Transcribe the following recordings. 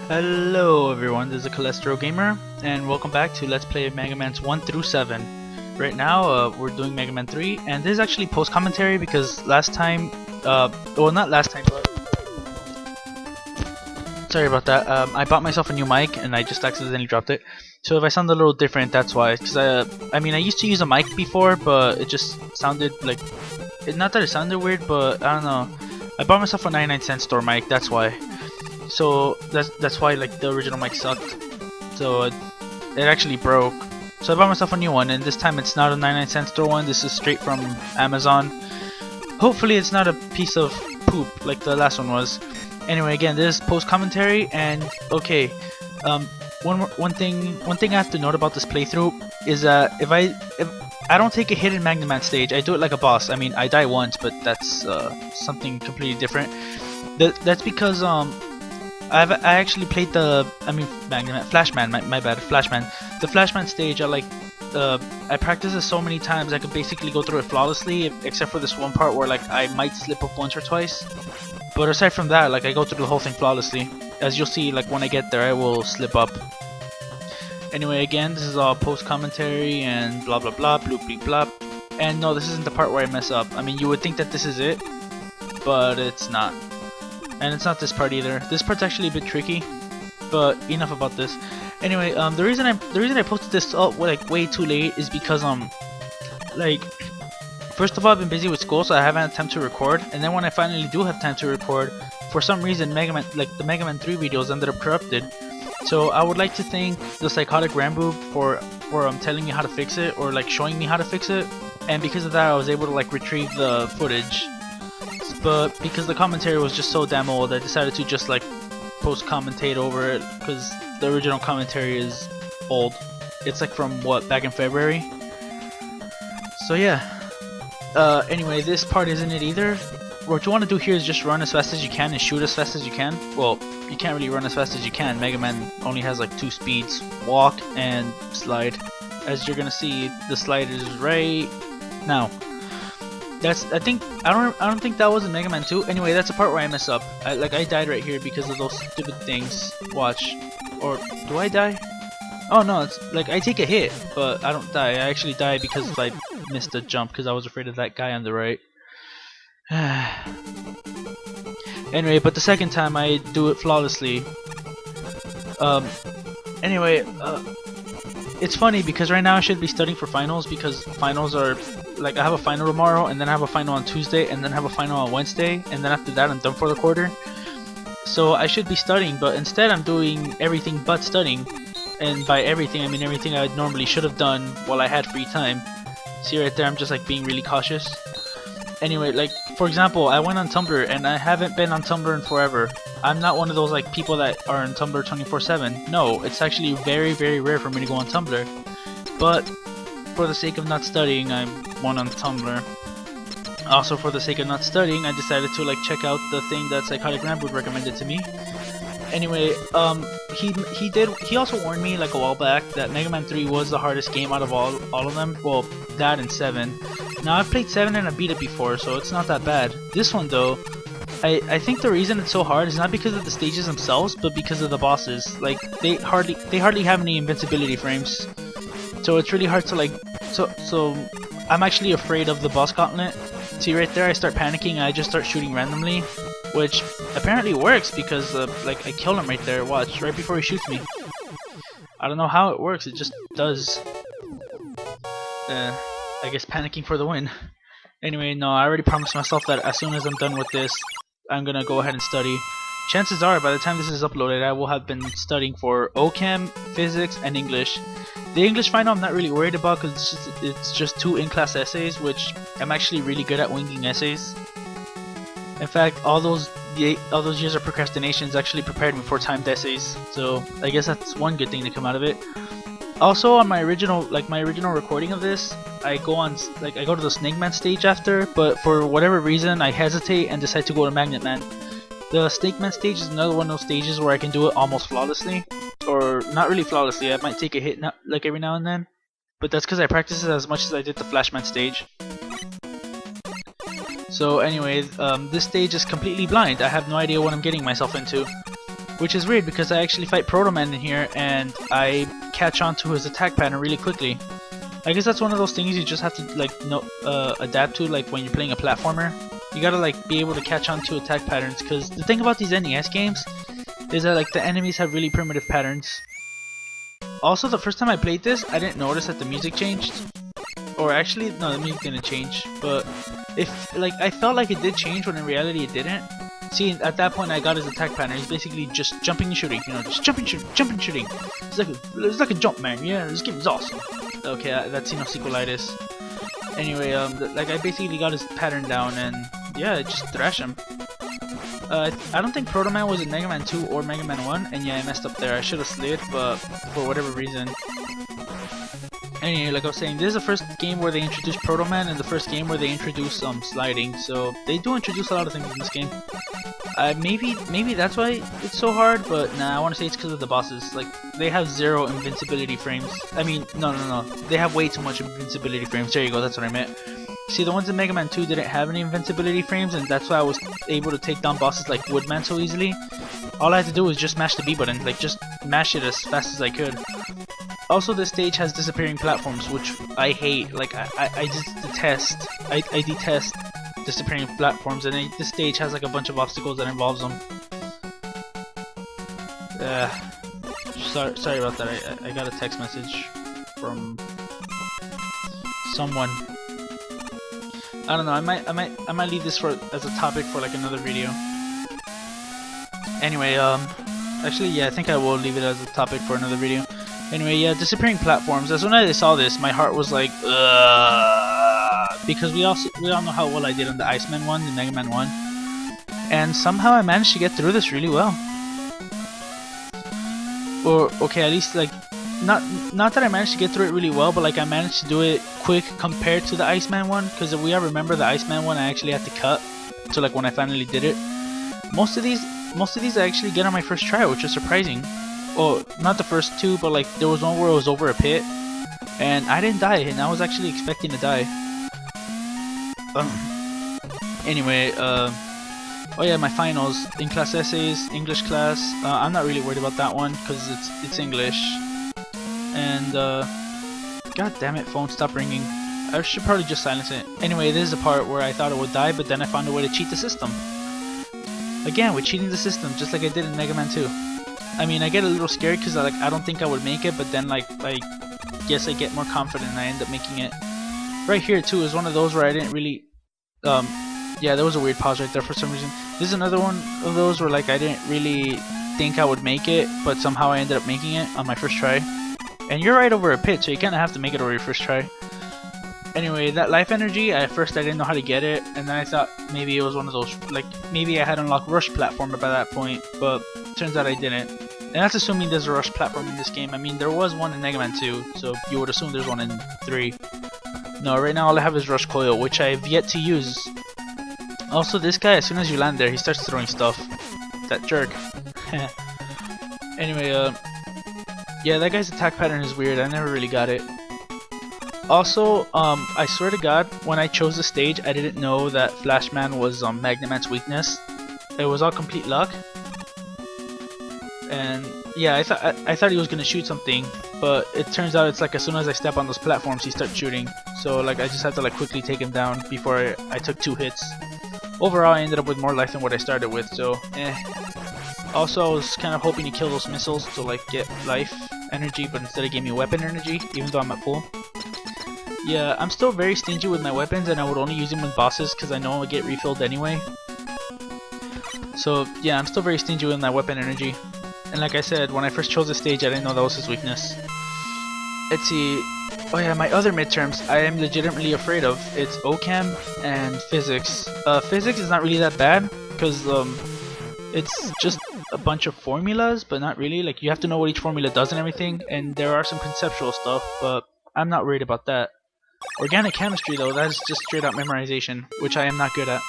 Hello everyone, this is a Cholesterol Gamer, and welcome back to Let's Play Megamans 1 through 7. Right now, we're doing Mega Man 3, and this is actually post-commentary because last time, well not last time, but... Sorry about that, I bought myself a new mic and I just accidentally dropped it. So if I sound a little different, that's why, because I mean I used to use a mic before, but it just sounded like... Not that it sounded weird, but I don't know. I bought myself a 99-cent store mic, that's why. So that's why like the original mic sucked. So it actually broke. So I bought myself a new one, and this time it's not a 99-cent store one. This is straight from Amazon. Hopefully it's not a piece of poop like the last one was. Anyway, again, this is post commentary, and okay. One thing I have to note about this playthrough is that if I don't take a hit in Megaman stage, I do it like a boss. I mean, I die once, but that's something completely different. That's because I actually played the Flashman, my bad, Flashman. The Flashman stage, I practiced it so many times I could basically go through it flawlessly, except for this one part where like I might slip up once or twice. But aside from that, like I go through the whole thing flawlessly. As you'll see, like when I get there, I will slip up. Anyway, again, this is all post commentary and blah blah blah, bloop bleep blop. And no, this isn't the part where I mess up. I mean, you would think that this is it, but it's not. And it's not this part either. This part's actually a bit tricky, but enough about this. Anyway, the reason I posted this up like way too late is because like first of all, I've been busy with school, so I haven't had time to record. And then when I finally do have time to record, for some reason the Mega Man 3 videos ended up corrupted. So I would like to thank the Psychotic Rambo for telling me how to fix it, or like showing me how to fix it. And because of that, I was able to like retrieve the footage. But because the commentary was just so damn old, I decided to just like post-commentate over it, because the original commentary is old. It's like from what, back in February? So yeah. Anyway, this part isn't it either. What you want to do here is just run as fast as you can and shoot as fast as you can. Well, you can't really run as fast as you can. Mega Man only has like two speeds: walk and slide. As you're gonna see, the slide is right now. I don't think that was in Mega Man 2. Anyway, that's the part where I mess up. I died right here because of those stupid things. Watch. Or do I die? Oh no, it's like I take a hit, but I don't die. I actually die because I missed a jump because I was afraid of that guy on the right. Anyway, but the second time I do it flawlessly. Anyway, it's funny because right now I should be studying for finals, because finals are like I have a final tomorrow, and then I have a final on Tuesday, and then I have a final on Wednesday, and then after that I'm done for the quarter. So I should be studying, but instead I'm doing everything but studying. And by everything, I mean everything I normally should have done while I had free time. See right there, I'm just like being really cautious. Anyway, like for example, I went on Tumblr, and I haven't been on Tumblr in forever. I'm not one of those like people that are on Tumblr 24/7. No, it's actually very very rare for me to go on Tumblr. But for the sake of not studying, I went on Tumblr. Also, for the sake of not studying, I decided to like check out the thing that Psychotic Rambo recommended to me. Anyway, he also warned me like a while back that Mega Man 3 was the hardest game out of all of them. Well, that and 7. Now I've played 7 and I beat it before, so it's not that bad. This one though, I think the reason it's so hard is not because of the stages themselves, but because of the bosses. Like they hardly have any invincibility frames, so it's really hard to like. So I'm actually afraid of the boss gauntlet. See right there, I start panicking and I just start shooting randomly, which apparently works because like I kill him right there. Watch, right before he shoots me. I don't know how it works, it just does. I guess panicking for the win. Anyway, no, I already promised myself that as soon as I'm done with this, I'm gonna go ahead and study. Chances are, by the time this is uploaded, I will have been studying for OChem, Physics, and English. The English final I'm not really worried about because it's just 2 in-class essays, which I'm actually really good at winging essays. In fact, all those years of procrastinations actually prepared me for timed essays, so I guess that's one good thing to come out of it. Also, on my original recording of this, I go to the Snake Man stage after, but for whatever reason I hesitate and decide to go to Magnet Man. The Snake Man stage is another one of those stages where I can do it almost flawlessly, or not really flawlessly. I might take a hit like every now and then, but that's because I practice it as much as I did the Flashman stage. So anyway, this stage is completely blind. I have no idea what I'm getting myself into. which is weird because I actually fight Proto Man in here and I catch on to his attack pattern really quickly. I guess that's one of those things you just have to like adapt to, like when you're playing a platformer. You gotta like be able to catch on to attack patterns, because the thing about these NES games is that like the enemies have really primitive patterns. Also, the first time I played this, I didn't notice that the music changed. Or actually, no, the music didn't change. But if like I felt like it did change, when in reality it didn't. See, at that point I got his attack pattern. He's basically just jumping and shooting, you know, just jumping, jumping, shooting. It's like a jump, man. Yeah, this game is awesome. Okay, that's sequelitis. Anyway, like I basically got his pattern down, and yeah, just thrash him. I don't think Proto Man was in Mega Man 2 or Mega Man 1, and yeah, I messed up there. I should have slid, but for whatever reason. Anyway, like I was saying, this is the first game where they introduced Proto Man, and the first game where they introduced sliding. So they do introduce a lot of things in this game. Maybe that's why it's so hard, but nah, I want to say it's because of the bosses. Like, they have 0 invincibility frames. I mean, no. They have way too much invincibility frames. There you go, that's what I meant. See, the ones in Mega Man 2 didn't have any invincibility frames, and that's why I was able to take down bosses like Woodman so easily. All I had to do was just mash the B button, like just mash it as fast as I could. Also, this stage has disappearing platforms, which I hate. Like, I just detest. I detest disappearing platforms, and this stage has like a bunch of obstacles that involves them. Sorry about that. I got a text message from someone. I don't know. I might leave this as a topic for like another video. Anyway, actually, yeah, I think I will leave it as a topic for another video. Anyway, yeah, disappearing platforms. As soon as I saw this, my heart was like, ugh, because we all know how well I did on the Iceman one, the Mega Man 1, and somehow I managed to get through this really well. Or okay, at least like, not that I managed to get through it really well, but like I managed to do it quick compared to the Iceman one. Because if we all remember, the Iceman one I actually had to cut to like when I finally did it. Most of these I actually get on my first try, which is surprising. Oh, not the first two, but like there was one where it was over a pit, and I didn't die, and I was actually expecting to die. Anyway, oh yeah, my finals, in-class essays, English class. I'm not really worried about that one because it's English. And god damn it, phone, stop ringing. I should probably just silence it. Anyway, this is the part where I thought it would die, but then I found a way to cheat the system. Again, with cheating the system, just like I did in Mega Man 2. I mean, I get a little scared because like I don't think I would make it, but then like I guess I get more confident and I end up making it. Right here too is one of those where I didn't really yeah, there was a weird pause right there for some reason. This is another one of those where like I didn't really think I would make it, but somehow I ended up making it on my first try. And you're right over a pit, so you kind of have to make it over your first try. Anyway, that life energy, at first I didn't know how to get it, and then I thought maybe it was one of those, like maybe I had unlocked Rush Platformer by that point, but turns out I didn't. And that's assuming there's a Rush Platform in this game. I mean, there was one in Mega Man 2, so you would assume there's one in 3. No, right now all I have is Rush Coil, which I've yet to use. Also, this guy, as soon as you land there, he starts throwing stuff. That jerk. Anyway, yeah, that guy's attack pattern is weird. I never really got it. Also, I swear to God, when I chose the stage, I didn't know that Flashman was Magnet Man's weakness. It was all complete luck. And yeah, I thought he was gonna shoot something, but it turns out it's like as soon as I step on those platforms, he starts shooting. So like I just had to like quickly take him down before I took 2 hits. Overall, I ended up with more life than what I started with, so eh. Also, I was kind of hoping to kill those missiles to like get life energy, but instead it gave me weapon energy, even though I'm at full. Yeah, I'm still very stingy with my weapons, and I would only use them with bosses because I know I'll get refilled anyway. So yeah, I'm still very stingy with my weapon energy. And like I said, when I first chose the stage, I didn't know that was his weakness. Let's see. Oh yeah, my other midterms I am legitimately afraid of. It's OChem and physics. Physics is not really that bad because it's just a bunch of formulas, but not really. Like you have to know what each formula does and everything, and there are some conceptual stuff, but I'm not worried about that. Organic chemistry though, that is just straight up memorization, which I am not good at.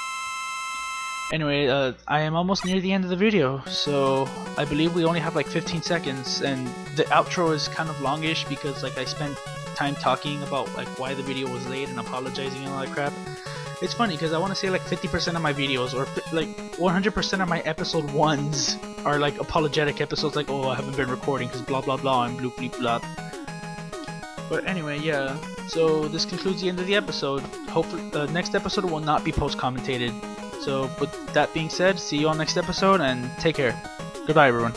Anyway, I am almost near the end of the video, so I believe we only have like 15 seconds, and the outro is kind of longish because like I spent time talking about like why the video was late and apologizing and all that crap. It's funny because I want to say like 50% of my videos or like 100% of my episode 1s are like apologetic episodes, like, oh, I haven't been recording because blah blah blah and bloop bleep blah. But anyway, yeah, so this concludes the end of the episode. Hopefully the next episode will not be post-commentated. So with that being said, see you on next episode and take care. Goodbye everyone.